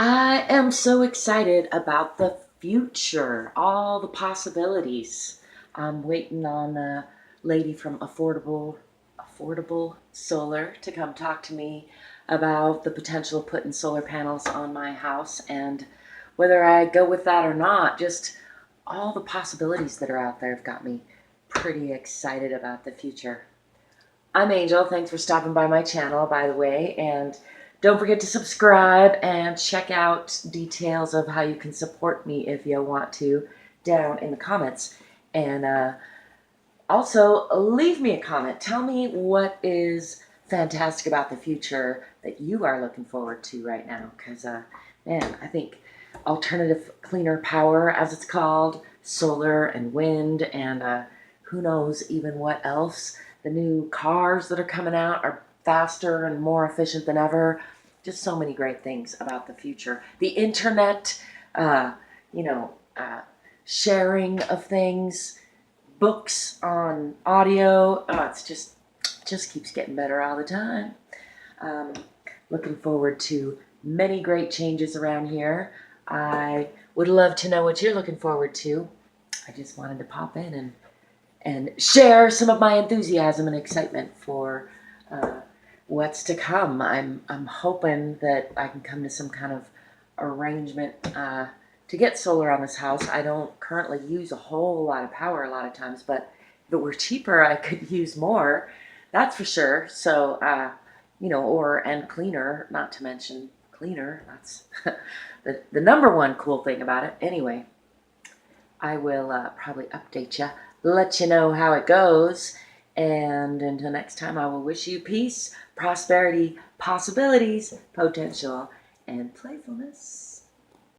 I am so excited about the future, all the possibilities. I'm waiting on a lady from Affordable Solar to come talk to me about the potential of putting solar panels on my house and whether I go with that or not. Just all the possibilities that are out there have got me pretty excited about the future. I'm Angel. Thanks for stopping by my channel, by the way, and don't forget to subscribe and check out details of how you can support me if you want to down in the comments. And also, leave me a comment. Tell me what is fantastic about the future that you are looking forward to right now. Because, man, I think alternative cleaner power, as it's called, solar and wind, and who knows even what else. The new cars that are coming out are faster and more efficient than ever. Just so many great things about the future. The internet, uh, you know, uh, sharing of things, books on audio. It's just keeps getting better all the time. Um, Looking forward to many great changes around here. I would love to know what you're looking forward to. I just wanted to pop in and share some of my enthusiasm and excitement for what's to come. I'm hoping that I can come to some kind of arrangement to get solar on this house. I don't currently use a whole lot of power a lot of times, but if it were cheaper, I could use more. That's for sure. So, and cleaner, not to mention cleaner. That's the number one cool thing about it. Anyway, I will probably update you, let you know how it goes. And until next time, I will wish you peace, prosperity, possibilities, potential, and playfulness.